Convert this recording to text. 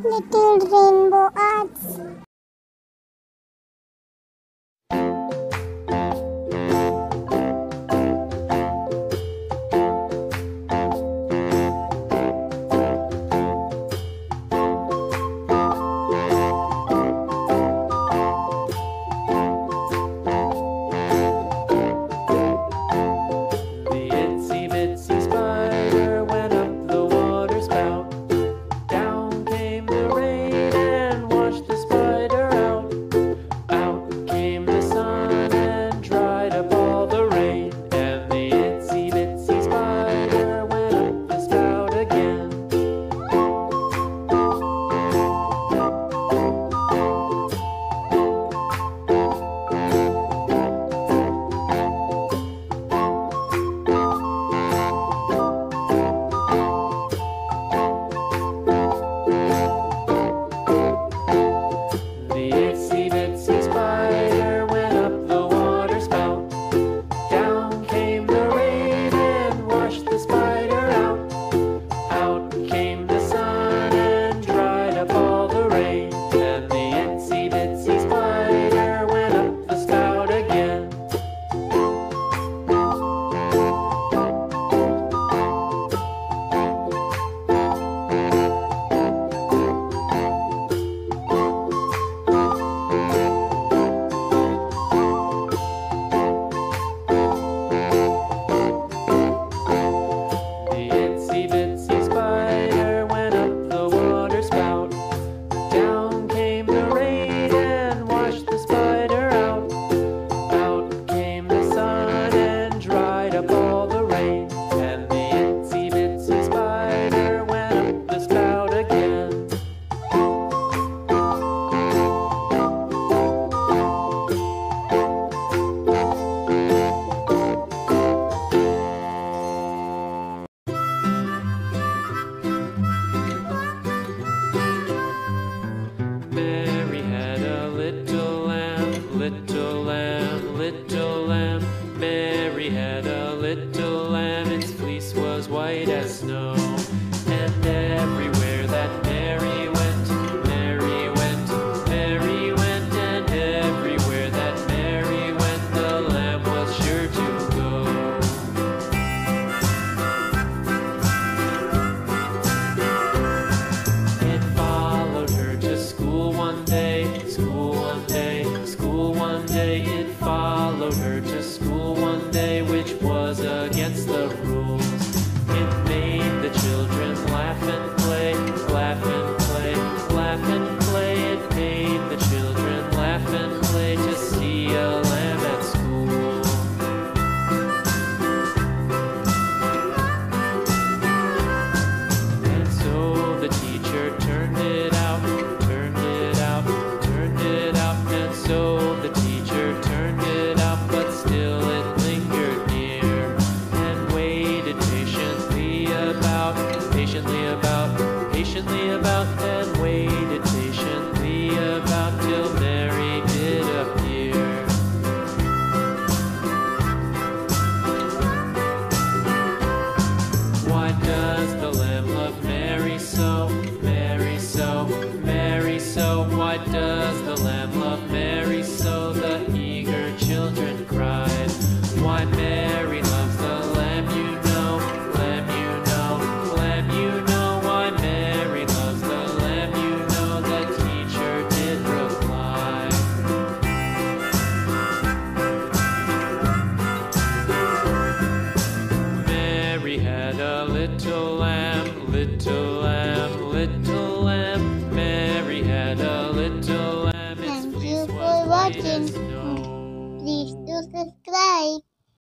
Little Rainbow Arts. Mary had a little lamb, little lamb, little lamb. Mary had a little lamb, its fleece was white as snow. And everywhere that Mary went, Mary went, Mary went. And everywhere that Mary went, the lamb was sure to go. It followed her to school one day, school one day, school one day. It followed her to school one day, which was against the rules. It made the children laugh and play, laugh and play, laugh and play. It made the children laugh and play to see a lamb at school. And so the teacher turned it out, turned it out, turned it out. And so the teacher turned it out, but still it lingered near and waited patiently about, patiently about, patiently about, and waited patiently about till Mary did appear. Why does the lamb love Mary so, Mary so, Mary so? Why does the lamb love Mary so? The eager children cried. Why Mary loves the lamb, you know, lamb, you know, lamb, you know. Why Mary loves the lamb, you know, the teacher did reply. Mary had a little lamb, little lamb, little lamb. Mary had a little lamb, its Thank fleece you was for white as watching. snow.